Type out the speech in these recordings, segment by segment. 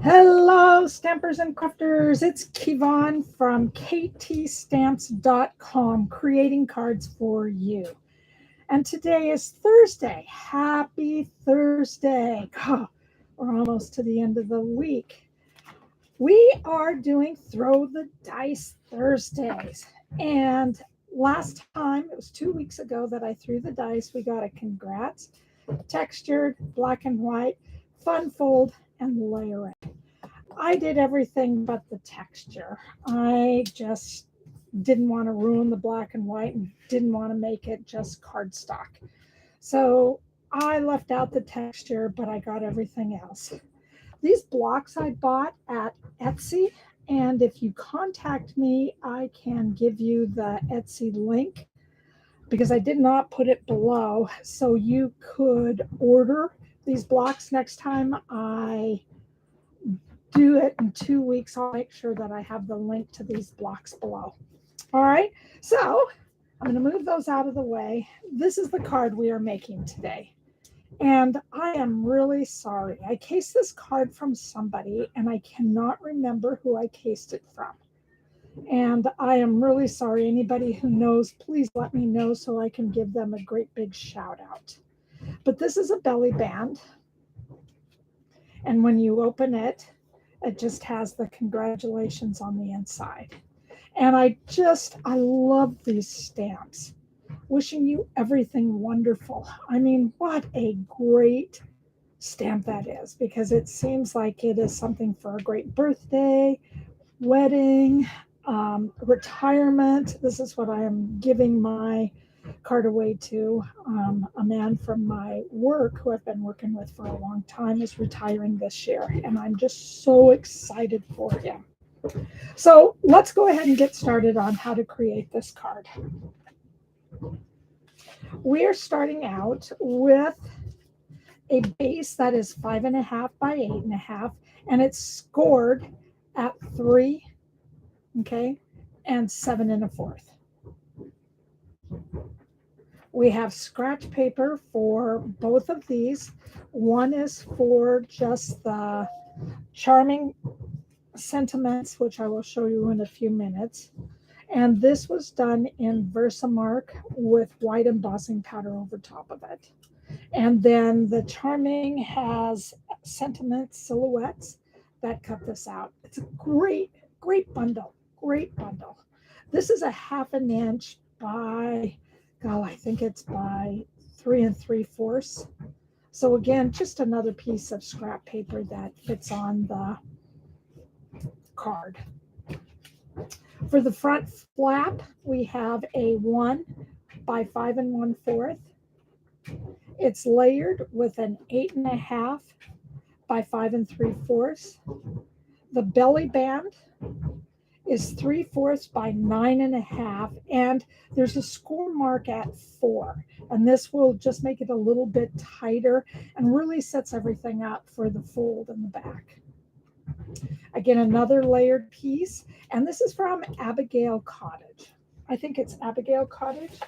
Hello, stampers and crafters. It's Kevon from ktstamps.com, creating cards for you. And today is Thursday. Happy Thursday. God, we're almost to the end of the week. We are doing Throw the Dice Thursdays. And last time, it was 2 weeks ago that I threw the dice, we got a congrats, textured, black and white, fun fold, and layering. I did everything but the texture. I just didn't want to ruin the black and white and didn't want to make it just cardstock. So I left out the texture, but I got everything else. These blocks I bought at Etsy, and if you contact me, I can give you the Etsy link because I did not put it below. So you could order these blocks next time I do it in 2 weeks. I'll make sure that I have the link to these blocks below. All right, so I'm going to move those out of the way. This is the card we are making today. And I am really sorry. I cased this card from somebody and I cannot remember who I cased it from. And I am really sorry. Anybody who knows, please let me know so I can give them a great big shout out. But this is a belly band. And when you open it, it just has the congratulations on the inside. And I love these stamps. Wishing you everything wonderful. I mean, what a great stamp that is, because it seems like it is something for a great birthday, wedding, retirement. This is what I am giving my card away to. A man from my work who I've been working with for a long time is retiring this year, and I'm just so excited for him. So let's go ahead and get started on how to create this card. We are starting out with a base that is 5.5 by 8.5, and it's scored at 3, okay, and 7 1/4. We have scratch paper for both of these. One is for just the charming sentiments, which I will show you in a few minutes. And this was done in Versamark with white embossing powder over top of it. And then the charming has sentiment silhouettes that cut this out. It's a great, great bundle. Great bundle. This is a 1/2 inch by, I think it's by 3 3/4. So again, just another piece of scrap paper that fits on the card. For the front flap, we have a 1 by 5 1/4. It's layered with an 8.5 by 5 3/4. The belly band is 3/4 by 9.5, and there's a score mark at 4. And this will just make it a little bit tighter and really sets everything up for the fold in the back. Again, another layered piece, and this is from Abigail Cottage. I think it's Abigail Cottage.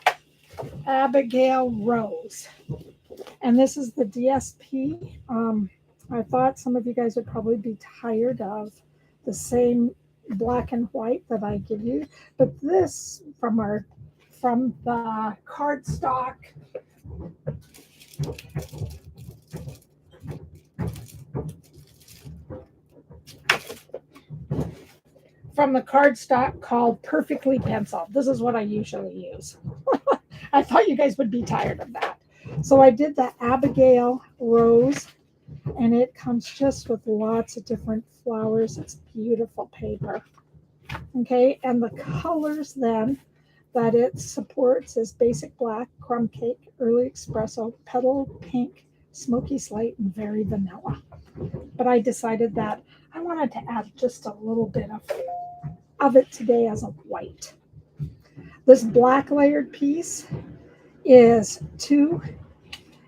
Abigail Rose. And this is the DSP. I thought some of you guys would probably be tired of the same black and white that I give you, but this from the cardstock called Perfectly Pencil. This is what I usually use. I thought you guys would be tired of that. So I did the Abigail Rose, and it comes just with lots of different flowers. It's beautiful paper. Okay, and the colors then that it supports is basic black, crumb cake, early espresso, petal pink, smoky slate, and very vanilla. But I decided that I wanted to add just a little bit of it today as a white. This black layered piece is 2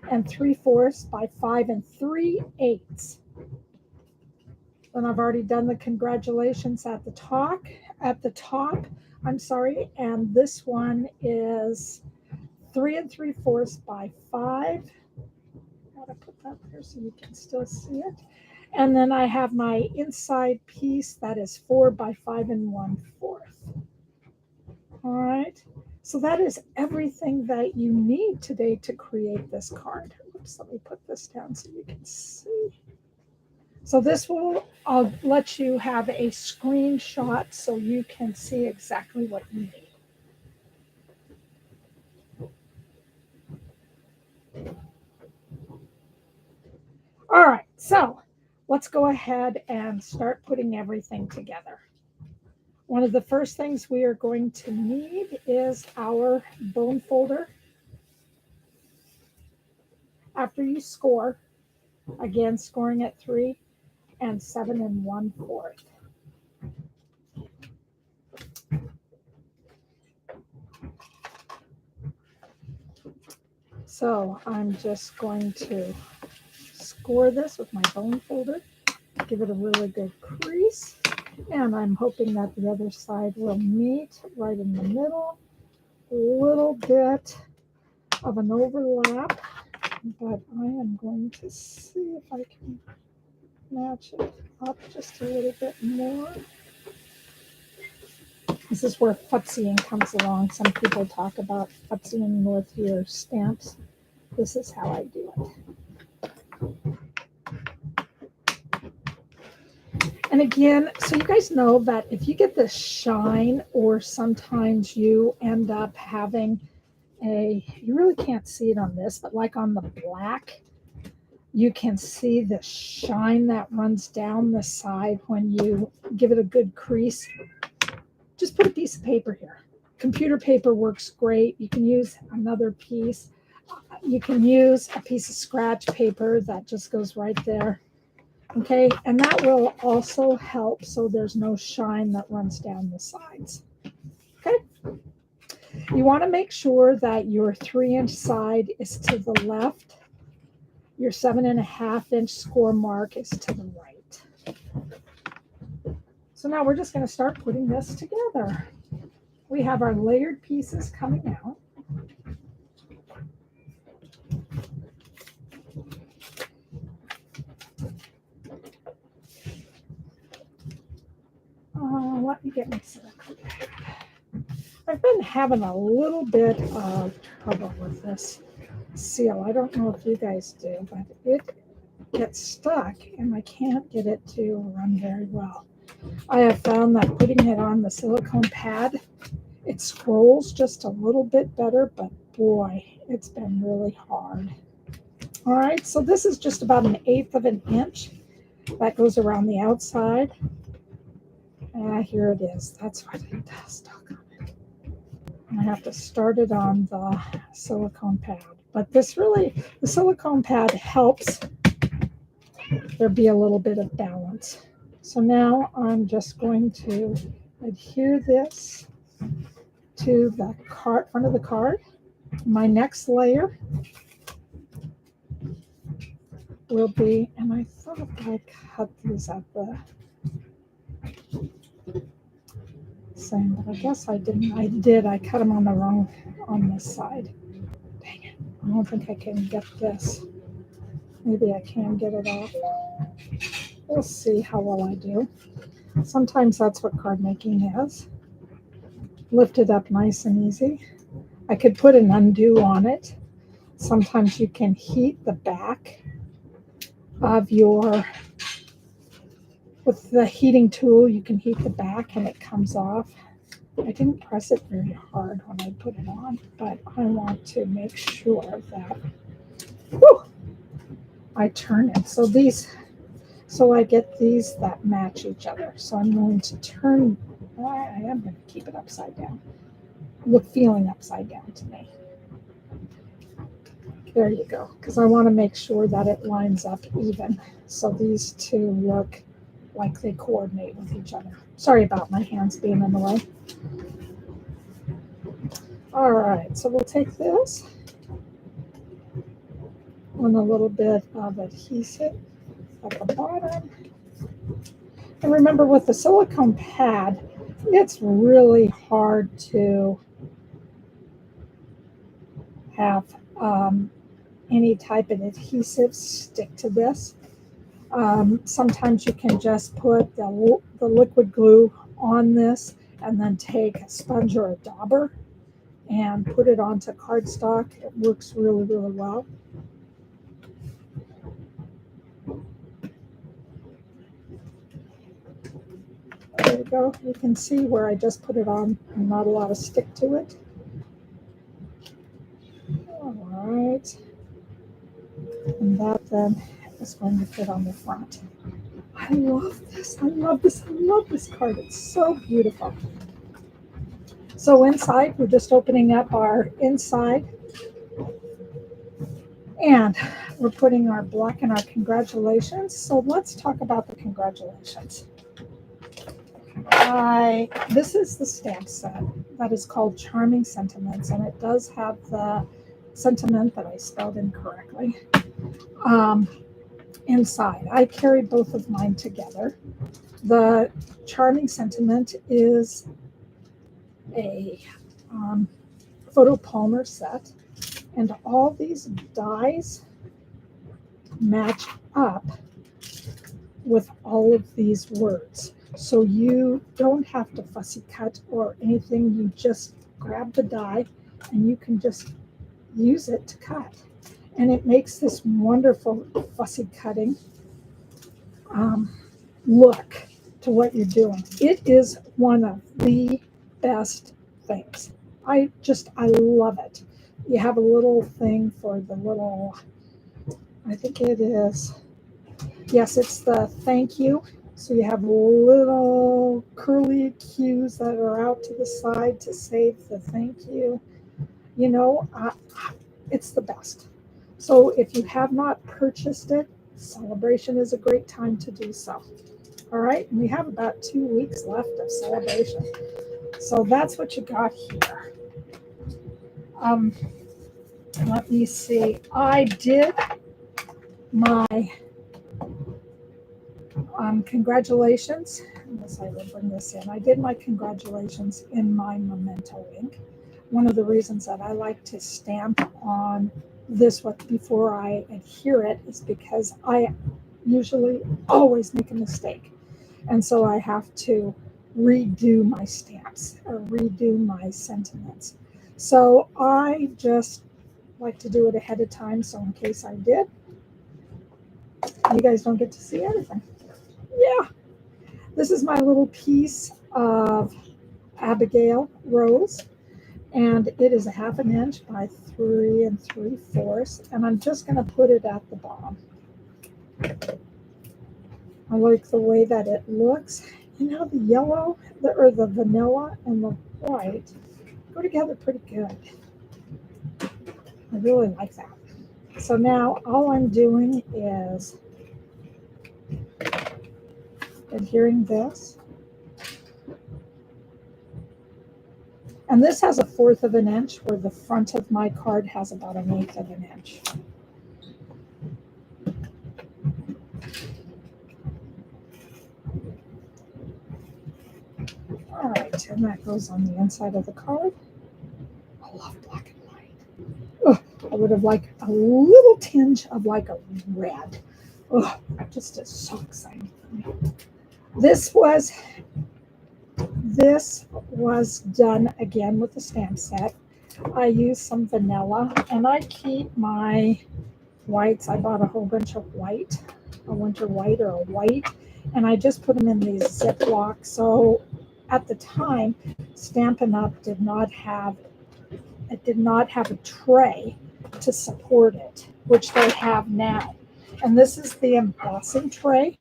3/4 by 5 3/8. Then I've already done the congratulations at the top. And this one is 3 3/4 by 5. Gotta put that there so you can still see it. And then I have my inside piece that is 4 by 5 1/4. All right. So that is everything that you need today to create this card. Oops, let me put this down so you can see. So this will, I'll let you have a screenshot so you can see exactly what you need. All right, so let's go ahead and start putting everything together. One of the first things we are going to need is our bone folder. After you score, again, scoring at 3 and 7 1/4. So I'm just going to score this with my bone folder, give it a really good crease, and I'm hoping that the other side will meet right in the middle. A little bit of an overlap, but I am going to see if I can match it up just a little bit more. This is where futsying comes along. Some people talk about futsying with your stamps. This is how I do it. And again, so you guys know that if you get this shine, or sometimes you end up having you really can't see it on this, but like on the black, you can see the shine that runs down the side when you give it a good crease. Just put a piece of paper here. Computer paper works great. You can use another piece. You can use a piece of scratch paper that just goes right there. Okay, and that will also help so there's no shine that runs down the sides. Okay, you want to make sure that your 3-inch side is to the left. Your 7.5-inch score mark is to the right. So now we're just going to start putting this together. We have our layered pieces coming out. Let me get my silicone pad. I've been having a little bit of trouble with this seal. I don't know if you guys do, but it gets stuck and I can't get it to run very well. I have found that putting it on the silicone pad, it scrolls just a little bit better, but boy, it's been really hard. All right, so this is just about 1/8 of an inch. That goes around the outside. Here it is. That's what it does stuck on it. I have to start it on the silicone pad. But this really, the silicone pad helps there be a little bit of balance. So now I'm just going to adhere this to the front of the card. My next layer will be, and I thought I cut these at the same, but I guess I didn't. I did. I cut them on the wrong, on this side. Dang it. I don't think I can get this. Maybe I can get it off. We'll see how well I do. Sometimes that's what card making is. Lift it up nice and easy. I could put an undo on it. Sometimes you can heat the back of your, with the heating tool, you can heat the back and it comes off. I didn't press it very hard when I put it on, but I want to make sure that I turn it. So I get these that match each other. So I'm going to turn, I am going to keep it upside down. Feeling upside down to me. There you go, because I want to make sure that it lines up even. So these two look like they coordinate with each other. Sorry about my hands being in the way. All right, so we'll take this and a little bit of adhesive at the bottom. And remember, with the silicone pad, it's really hard to have any type of adhesive stick to this. Sometimes you can just put the liquid glue on this and then take a sponge or a dauber and put it onto cardstock. It works really, really well. There you go. You can see where I just put it on and not a lot of stick to it. All right. And that then is going to fit on the front. I love this. I love this. I love this card. It's so beautiful. So inside, we're just opening up our inside. And we're putting our block in our congratulations. So let's talk about the congratulations. This is the stamp set that is called Charming Sentiments, and it does have the sentiment that I spelled incorrectly inside. I carry both of mine together. The Charming Sentiment is a photo Palmer set, and all these dies match up with all of these words. So you don't have to fussy cut or anything. You just grab the die and you can just use it to cut. And it makes this wonderful fussy cutting look to what you're doing. It is one of the best things. I love it. You have a little thing for the little, I think it is, yes, it's the thank you. So you have little curly cues that are out to the side to save the thank you. You know, it's the best. So if you have not purchased it, Celebration is a great time to do so. All right, and we have about 2 weeks left of Celebration. So that's what you got here. Let me see. I did my congratulations. Unless I will bring this in. I did my congratulations in my Memento ink. One of the reasons that I like to stamp on this before I adhere it is because I usually always make a mistake. And so I have to redo my stamps or redo my sentiments. So I just like to do it ahead of time. So in case I did, you guys don't get to see everything. Yeah. This is my little piece of Abigail rose. And it is 1/2 inch by 3 3/4, and I'm just going to put it at the bottom. I like the way that it looks. You know, the yellow, or the vanilla and the white go together pretty good. I really like that. So now all I'm doing is adhering this. And this has 1/4 inch, where the front of my card has about 1/8 inch. All right, and that goes on the inside of the card. I love black and white. Oh, I would have liked a little tinge of like a red. Oh, that just is so exciting for me. This was done again with the stamp set. I used some vanilla, and I keep my whites. I bought a whole bunch of white, a winter white or a white, and I just put them in these Ziplocs. So at the time, Stampin' Up! did not have a tray to support it, which they have now. And this is the embossing tray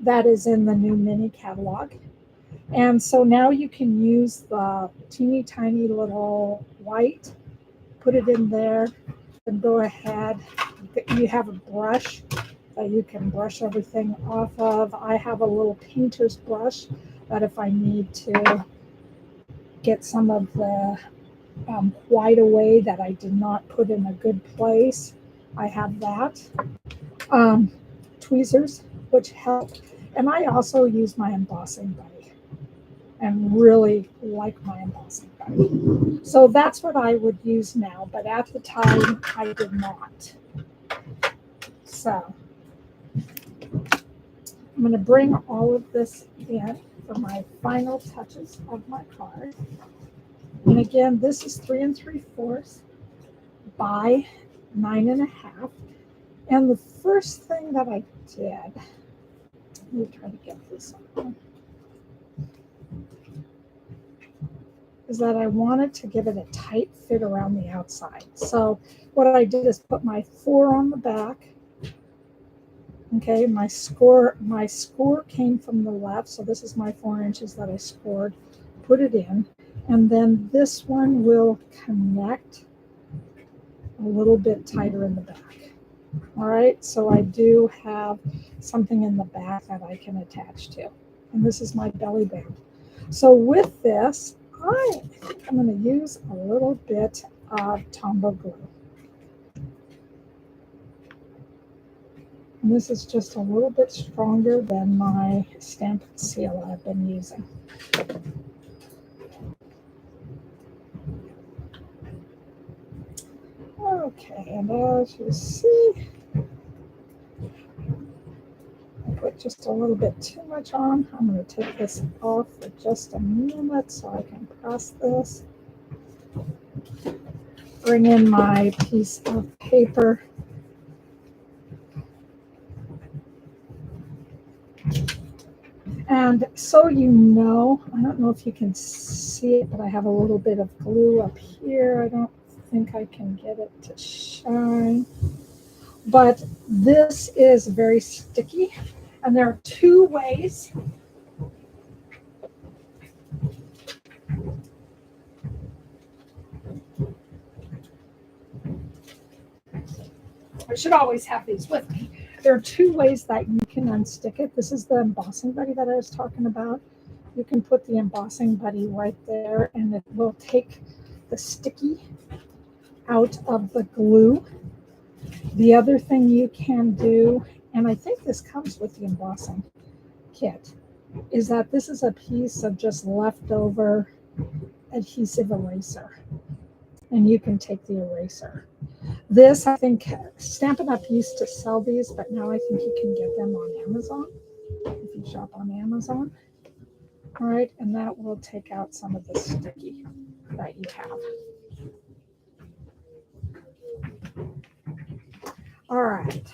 that is in the new mini catalog. And so now you can use the teeny tiny little white, put it in there, and go ahead. You have a brush that you can brush everything off of. I have a little painter's brush that if I need to get some of the white away that I did not put in a good place, I have that. Tweezers, which help. And I also use my embossing buddy and really like my embossing buddy. So that's what I would use now, but at the time I did not. So I'm going to bring all of this in for my final touches of my card. And again, this is 3 3/4 by 9 1/2. And the first thing that I did, let me try to get this on, is that I wanted to give it a tight fit around the outside. So what I did is put my 4 on the back. Okay, my score came from the left, so this is my 4 inches that I scored. Put it in, and then this one will connect a little bit tighter in the back. All right, so I do have something in the back that I can attach to, and this is my belly band. So with this, I think I'm going to use a little bit of Tombow glue. And this is just a little bit stronger than my Stampin Seal I've been using. Okay, and as you see, I put just a little bit too much on. I'm going to take this off for just a minute so I can press this. Bring in my piece of paper. And so you know, I don't know if you can see it, but I have a little bit of glue up here. I don't think I can get it to shine. But this is very sticky. And there are 2 ways. I should always have these with me. There are 2 ways that you can unstick it. This is the embossing buddy that I was talking about. You can put the embossing buddy right there, and it will take the sticky out of the glue. The other thing you can do, and I think this comes with the embossing kit, is that this is a piece of just leftover adhesive eraser, and you can take the eraser. This, I think, Stampin' Up! Used to sell these, but now I think you can get them on Amazon, if you shop on Amazon. All right, and that will take out some of the sticky that you have. All right,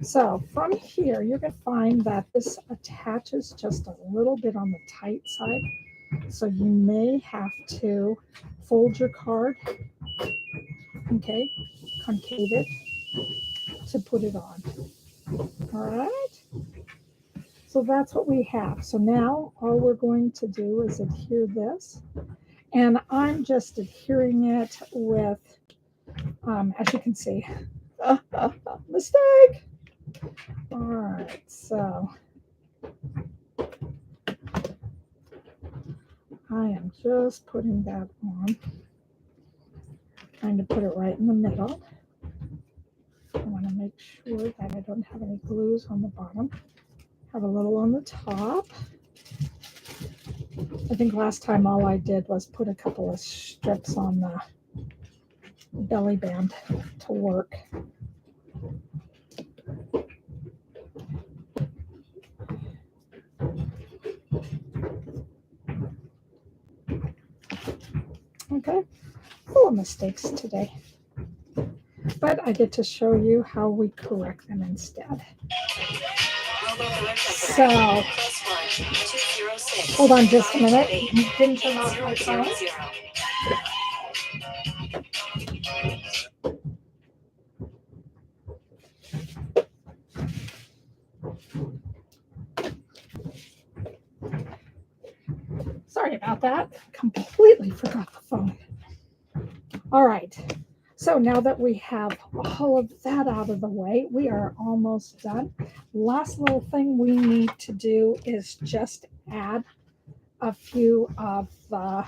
so from here, you're going to find that this attaches just a little bit on the tight side. So you may have to fold your card, okay, concave it to put it on. All right, so that's what we have. So now all we're going to do is adhere this, and I'm just adhering it with, as you can see, mistake. All right, so I am just putting that on, trying to put it right in the middle. I want to make sure that I don't have any glues on the bottom. Have a little on the top. I think last time all I did was put a couple of strips on the belly band to work. Okay, full of mistakes today. But I get to show you how we correct them instead. So, hold on just a minute. Didn't turn off my phone. Sorry about that. Completely forgot the phone. All right. So now that we have all of that out of the way, we are almost done. Last little thing we need to do is just add a few of the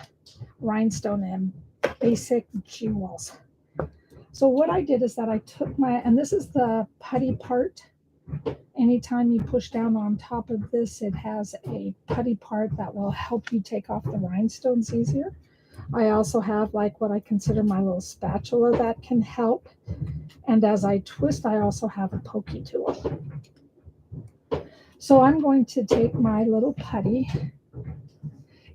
Rhinestone and Basic Jewels. So what I did is that I took my, and this is the putty part. Anytime you push down on top of this, it has a putty part that will help you take off the rhinestones easier. I also have like what I consider my little spatula that can help. And as I twist, I also have a pokey tool. So I'm going to take my little putty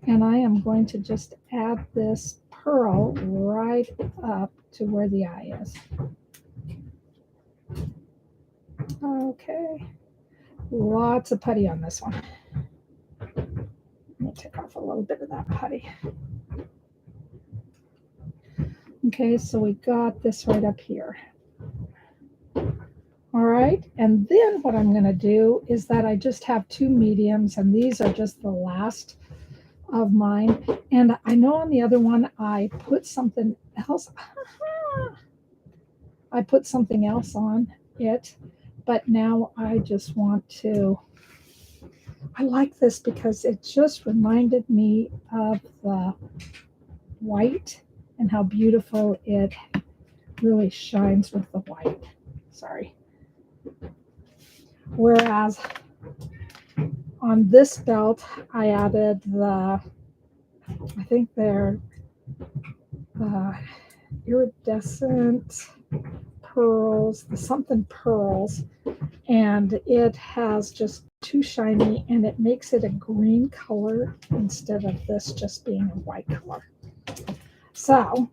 and I am going to just add this pearl right up to where the eye is. Okay, lots of putty on this one. Let me take off a little bit of that putty. Okay, so we got this right up here. All right, and then what I'm going to do is that I just have two mediums, and these are just the last of mine. And I know on the other one I put something else. I put something else on it, but now I just want to. I like this because it just reminded me of the white and how beautiful it really shines with the white. Sorry. Whereas on this belt, I added I think they're iridescent pearls, the something pearls, and it has just too shiny and it makes it a green color instead of this just being a white color. So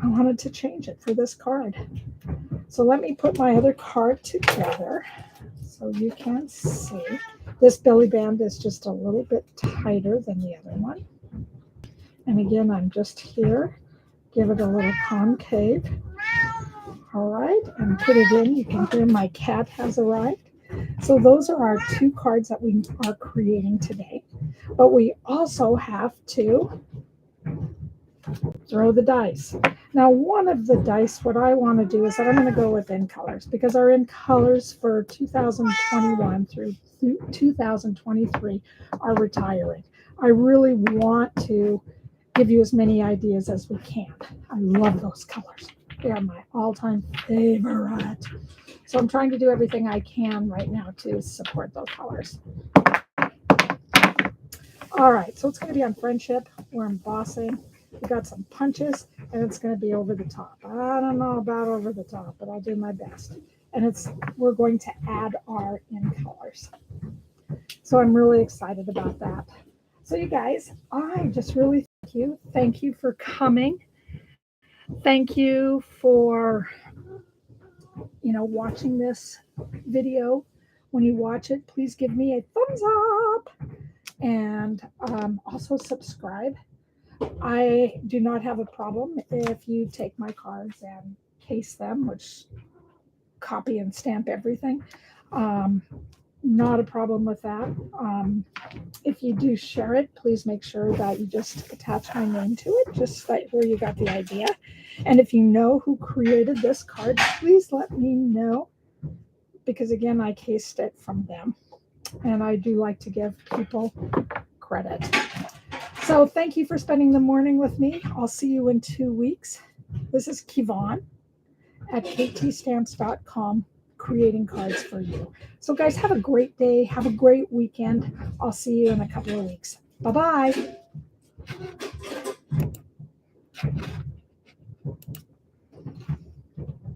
I wanted to change it for this card. So let me put my other card together so you can see. This belly band is just a little bit tighter than the other one. And again, I'm just here. Give it a little concave. All right, and put it in. You can hear my cat has arrived. So those are our two cards that we are creating today. But we also have to throw the dice. Now, one of the dice, what I want to do is that I'm going to go with in colors because our in colors for 2021 through 2023 are retiring. I really want to give you as many ideas as we can. I love those colors. They are my all-time favorite. So I'm trying to do everything I can right now to support those colors. All right, so it's going to be on friendship. We're embossing. We got some punches, and it's going to be over the top. I don't know about over the top, but I'll do my best. And we're going to add our in colors. So I'm really excited about that. So you guys, I just really thank you. Thank you for coming. Thank you for watching this video. When you watch it, please give me a thumbs up and also subscribe. I do not have a problem if you take my cards and case them, which copy and stamp everything. Not a problem with that. If you do share it, please make sure that you just attach my name to it, just like where you got the idea. And if you know who created this card, please let me know, because again, I cased it from them. And I do like to give people credit. So thank you for spending the morning with me. I'll see you in 2 weeks. This is Kevon at ktstamps.com, creating cards for you. So guys, have a great day. Have a great weekend. I'll see you in a couple of weeks. Bye-bye.